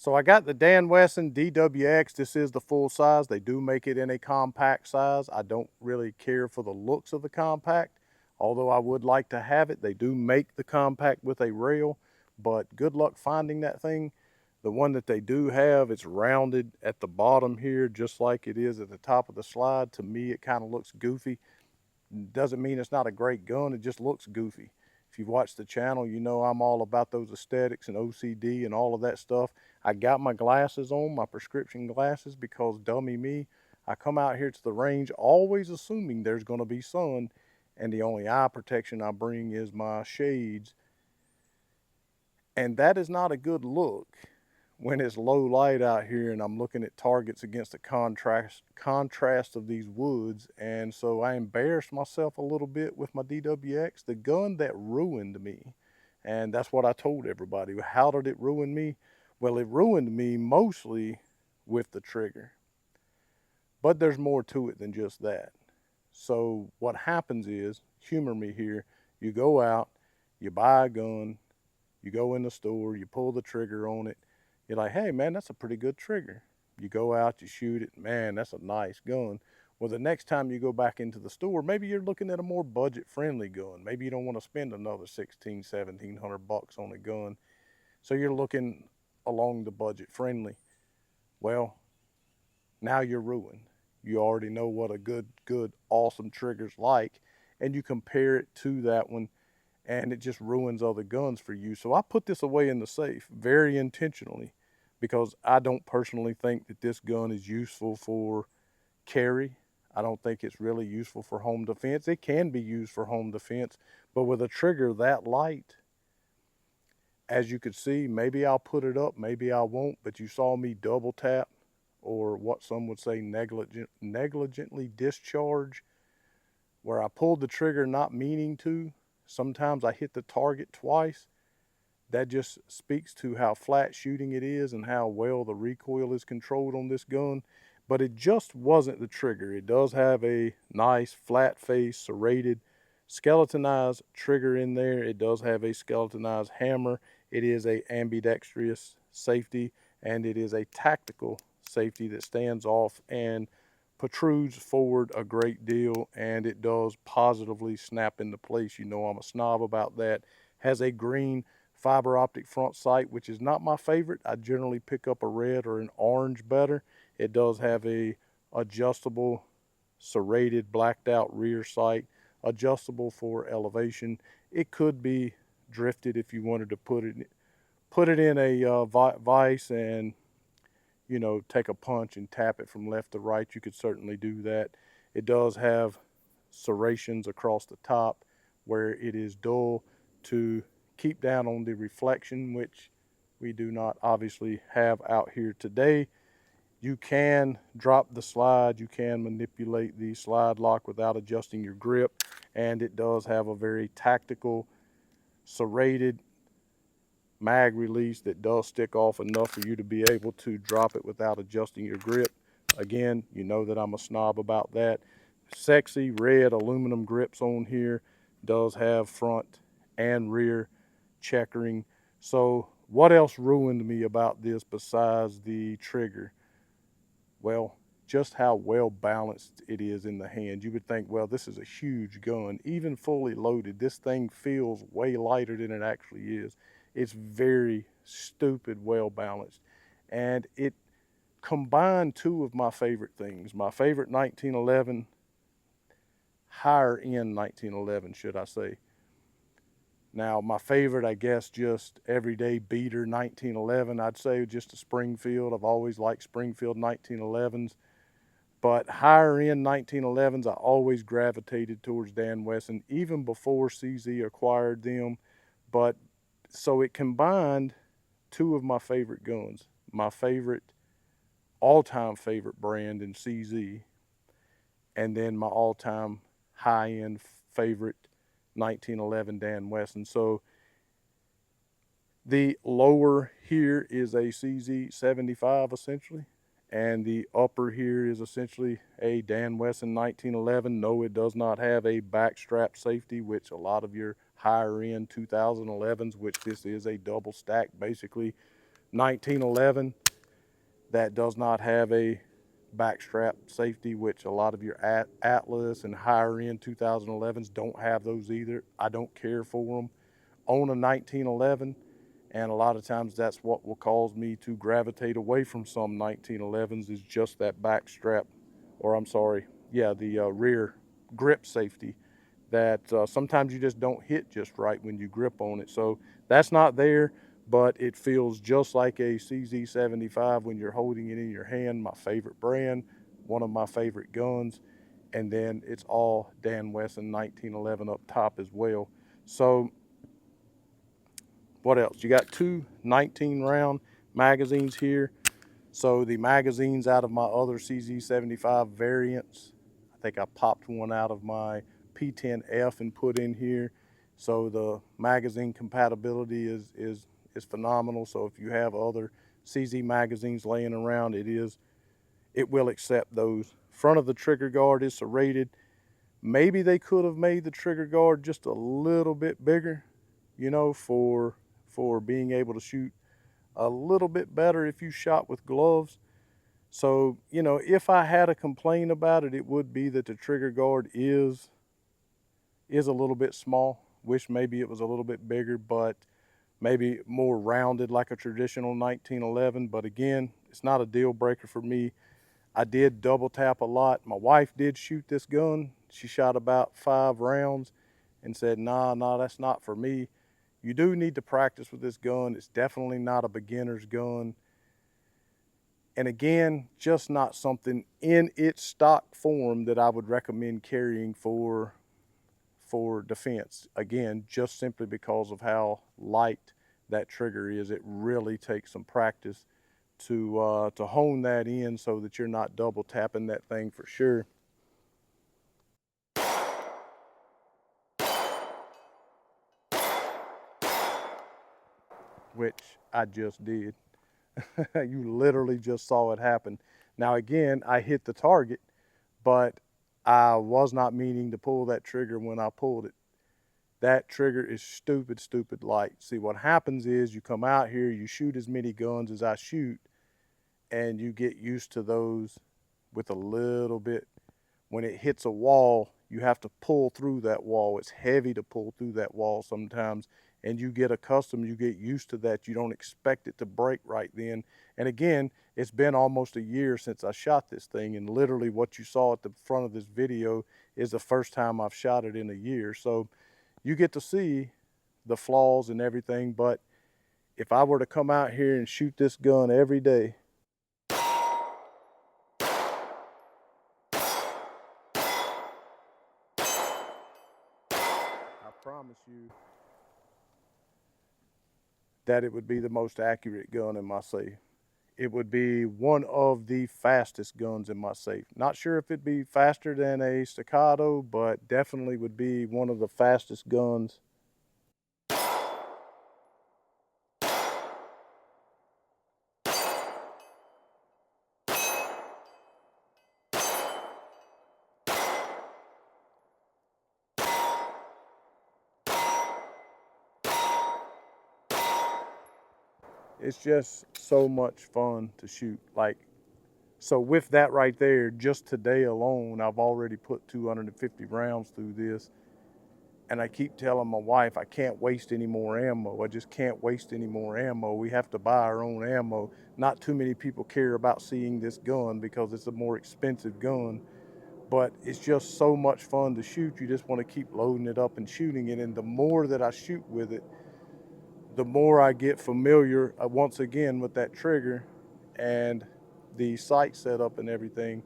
So I got the Wesson DWX. This is the full size. They do make it in a compact size. I don't really care for the looks of the compact, although I would like to have it. They do make the compact with a rail, but good luck finding that thing. The one that they do have, it's rounded at the bottom here, just like it is at the top of the slide. To me, it kind of looks goofy. Doesn't mean it's not a great gun, it just looks goofy. If you've watched the channel, you know I'm all about those aesthetics and OCD and all of that stuff. I got my glasses on, my prescription glasses, because dummy me, I come out here to the range always assuming there's going to be sun, and the only eye protection I bring is my shades. And that is not a good look when it's low light out here and I'm looking at targets against the contrast of these woods. And so I embarrassed myself a little bit with my DWX, the gun that ruined me. And that's what I told everybody. How did it ruin me? Well, it ruined me mostly with the trigger. But there's more to it than just that. So what happens is, humor me here, you go out, you buy a gun, you go in the store, you pull the trigger on it. You're like, hey, man, that's a pretty good trigger. You go out, you shoot it, man, that's a nice gun. Well, the next time you go back into the store, maybe you're looking at a more budget-friendly gun. Maybe you don't want to spend another $1,600, $1,700 on a gun. So you're looking along the budget-friendly. Well, now you're ruined. You already know what a good, awesome trigger's like, and you compare it to that one, and it just ruins other guns for you. So I put this away in the safe very intentionally, because I don't personally think that this gun is useful for carry. I don't think it's really useful for home defense. It can be used for home defense, but with a trigger that light, as you could see, maybe I'll put it up, maybe I won't, but you saw me double tap, or what some would say negligently discharge, where I pulled the trigger not meaning to. Sometimes I hit the target twice. That just speaks to how flat shooting it is and how well the recoil is controlled on this gun. But it just wasn't the trigger. It does have a nice flat face, serrated, skeletonized trigger in there. It does have a skeletonized hammer. It is a ambidextrous safety, and it is a tactical safety that stands off and protrudes forward a great deal, and it does positively snap into place. You know I'm a snob about that. Has a green fiber optic front sight, which is not my favorite. I generally pick up a red or an orange better. It does have a adjustable serrated blacked out rear sight, adjustable for elevation. It could be drifted if you wanted to put it in a vise and, you know, take a punch and tap it from left to right. You could certainly do that. It does have serrations across the top where it is dull to keep down on the reflection, which we do not obviously have out here today. You can drop the slide, you can manipulate the slide lock without adjusting your grip, and it does have a very tactical serrated mag release that does stick off enough for you to be able to drop it without adjusting your grip. Again, you know that I'm a snob about that. Sexy red aluminum grips on here. Does have front and rear checkering. So what else ruined me about this besides the trigger? Well, just how well balanced it is in the hand. You would think, well, this is a huge gun. Even fully loaded, this thing feels way lighter than it actually is. It's very stupid well balanced. And it combined two of my favorite things. My favorite 1911, higher end 1911, should I say. Now, my favorite, I guess, just everyday beater 1911, I'd say just a Springfield. I've always liked Springfield 1911s. But higher end 1911s, I always gravitated towards Dan Wesson, even before CZ acquired them. But so it combined two of my favorite guns. My favorite, all-time favorite brand in CZ, and then my all-time high-end favorite 1911 Dan Wesson. So the lower here is a CZ 75 essentially, and the upper here is essentially a Dan Wesson 1911. No, it does not have a backstrap safety, which a lot of your higher end 2011s, which this is a double stack basically 1911 that does not have a backstrap safety, which a lot of your Atlas and higher end 2011s don't have those either. I don't care for them. Own a 1911, and a lot of times that's what will cause me to gravitate away from some 1911s, is just that backstrap, or I'm sorry, yeah, the rear grip safety that sometimes you just don't hit just right when you grip on it. So that's not there, but it feels just like a CZ75 when you're holding it in your hand. My favorite brand, one of my favorite guns, and then it's all Dan Wesson 1911 up top as well. So what else? You got two 19 round magazines here. So the magazines out of my other CZ75 variants, I think I popped one out of my P10F and put in here. So the magazine compatibility is phenomenal. So if you have other CZ magazines laying around, it will accept those. Front of the trigger guard is serrated. Maybe they could have made the trigger guard just a little bit bigger, you know, for being able to shoot a little bit better if you shot with gloves. So, you know, if I had a complaint about it, it would be that the trigger guard is a little bit small. Wish maybe it was a little bit bigger, but maybe more rounded like a traditional 1911. But again, it's not a deal breaker for me. I did double tap a lot. My wife did shoot this gun. She shot about 5 rounds and said, nah, that's not for me. You do need to practice with this gun. It's definitely not a beginner's gun. And again, just not something in its stock form that I would recommend carrying for defense. Again, just simply because of how light that trigger is. It really takes some practice to hone that in so that you're not double tapping that thing for sure. Which I just did. You literally just saw it happen. Now again, I hit the target, but I was not meaning to pull that trigger when I pulled it. That trigger is stupid light. See, what happens is you come out here, you shoot as many guns as I shoot, and you get used to those with a little bit. When it hits a wall, you have to pull through that wall. It's heavy to pull through that wall sometimes, and you get accustomed, you get used to that. You don't expect it to break right then. And again, it's been almost a year since I shot this thing, and literally what you saw at the front of this video is the first time I've shot it in a year. So you get to see the flaws and everything, but if I were to come out here and shoot this gun every day, I promise you that it would be the most accurate gun in my safe. It would be one of the fastest guns in my safe. Not sure if it'd be faster than a staccato, but definitely would be one of the fastest guns. It's just so much fun to shoot. Like, so with that right there, just today alone, I've already put 250 rounds through this. And I keep telling my wife, I can't waste any more ammo. I just can't waste any more ammo. We have to buy our own ammo. Not too many people care about seeing this gun because it's a more expensive gun, but it's just so much fun to shoot. You just want to keep loading it up and shooting it. And the more that I shoot with it, the more I get familiar once again with that trigger and the sight setup and everything.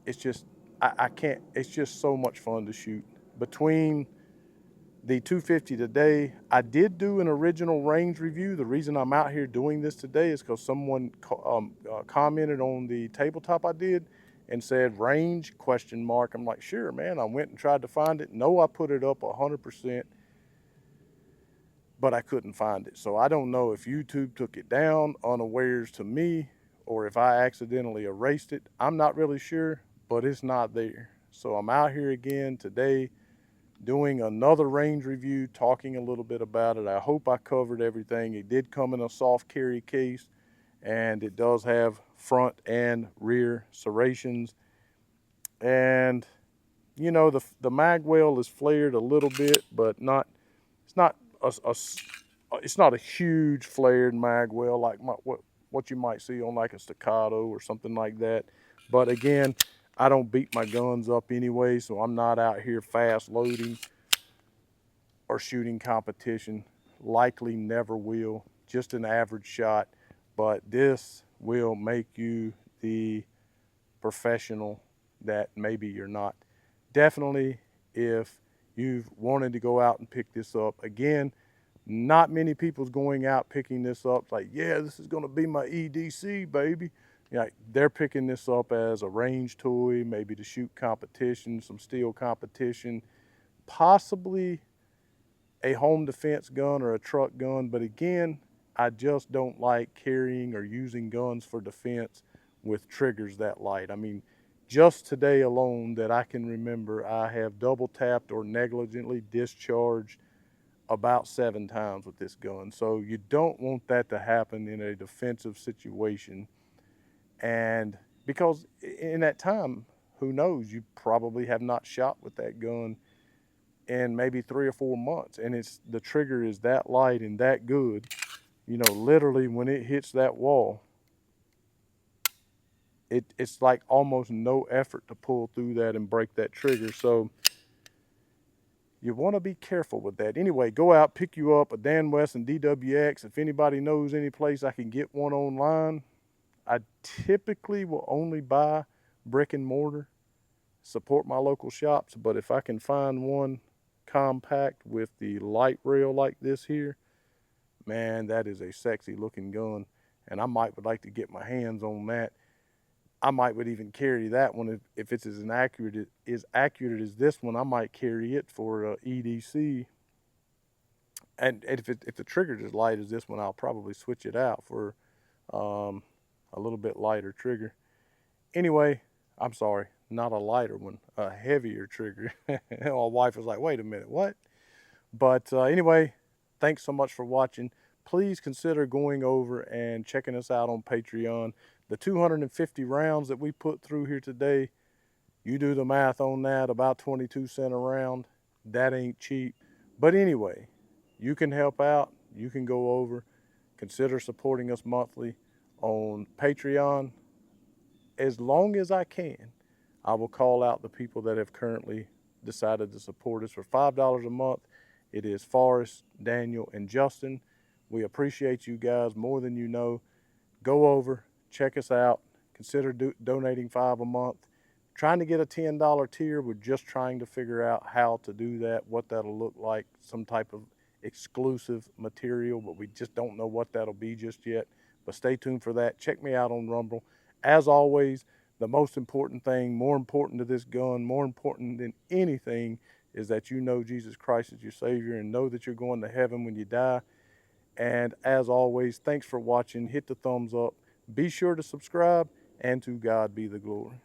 It's just, I can't, it's just so much fun to shoot. Between the 250 today, I did do an original range review. The reason I'm out here doing this today is because someone commented on the tabletop I did and said range question mark. I'm like, sure, man. I went and tried to find it. No, I put it up 100%, but I couldn't find it. So I don't know if YouTube took it down unawares to me or if I accidentally erased it. I'm not really sure, but it's not there. So I'm out here again today doing another range review, talking a little bit about it. I hope I covered everything. It did come in a soft carry case, and it does have front and rear serrations. And you know, the mag well is flared a little bit, but not. It's not it's not a huge flared mag well like what you might see on like a Staccato or something like that. But again, I don't beat my guns up anyway, so I'm not out here fast loading or shooting competition. Likely never will. Just an average shot. But this will make you the professional that maybe you're not. Definitely, if you've wanted to go out and pick this up, again, not many people's going out picking this up like, yeah, this is going to be my EDC, baby. Yeah, they're picking this up as a range toy, maybe to shoot competition, some steel competition, possibly a home defense gun or a truck gun. But again, I just don't like carrying or using guns for defense with triggers that light. I mean, just today alone that I can remember, I have double tapped or negligently discharged about 7 times with this gun. So you don't want that to happen in a defensive situation. And because in that time, who knows, you probably have not shot with that gun in maybe 3 or 4 months, and the trigger is that light and that good. You know, literally when it hits that wall, it's like almost no effort to pull through that and break that trigger. So you want to be careful with that. Anyway, go out, pick you up a Dan Wesson DWX. If anybody knows any place I can get one online, I typically will only buy brick and mortar, support my local shops. But if I can find one compact with the light rail like this here, man, that is a sexy looking gun, and I might would like to get my hands on that. I might would even carry that one if it's as accurate as this one. I might carry it for EDC, and if the trigger's as light as this one, I'll probably switch it out for a little bit lighter trigger. Anyway, I'm sorry, not a lighter one, a heavier trigger. My wife was like, wait a minute, what? But anyway, thanks so much for watching. Please consider going over and checking us out on Patreon. The 250 rounds that we put through here today, you do the math on that, about 22 cents a round. That ain't cheap. But anyway, you can help out. You can go over. Consider supporting us monthly on Patreon. As long as I can, I will call out the people that have currently decided to support us for $5 a month. It is Forrest, Daniel, and Justin. We appreciate you guys more than you know. Go over, check us out. Consider donating $5 a month. Trying to get a $10 tier. We're just trying to figure out how to do that, what that'll look like, some type of exclusive material, but we just don't know what that'll be just yet. But stay tuned for that. Check me out on Rumble. As always, the most important thing, more important to this gun, more important than anything, is that you know Jesus Christ is your Savior and know that you're going to heaven when you die. And as always, thanks for watching. Hit the thumbs up. Be sure to subscribe, and to God be the glory.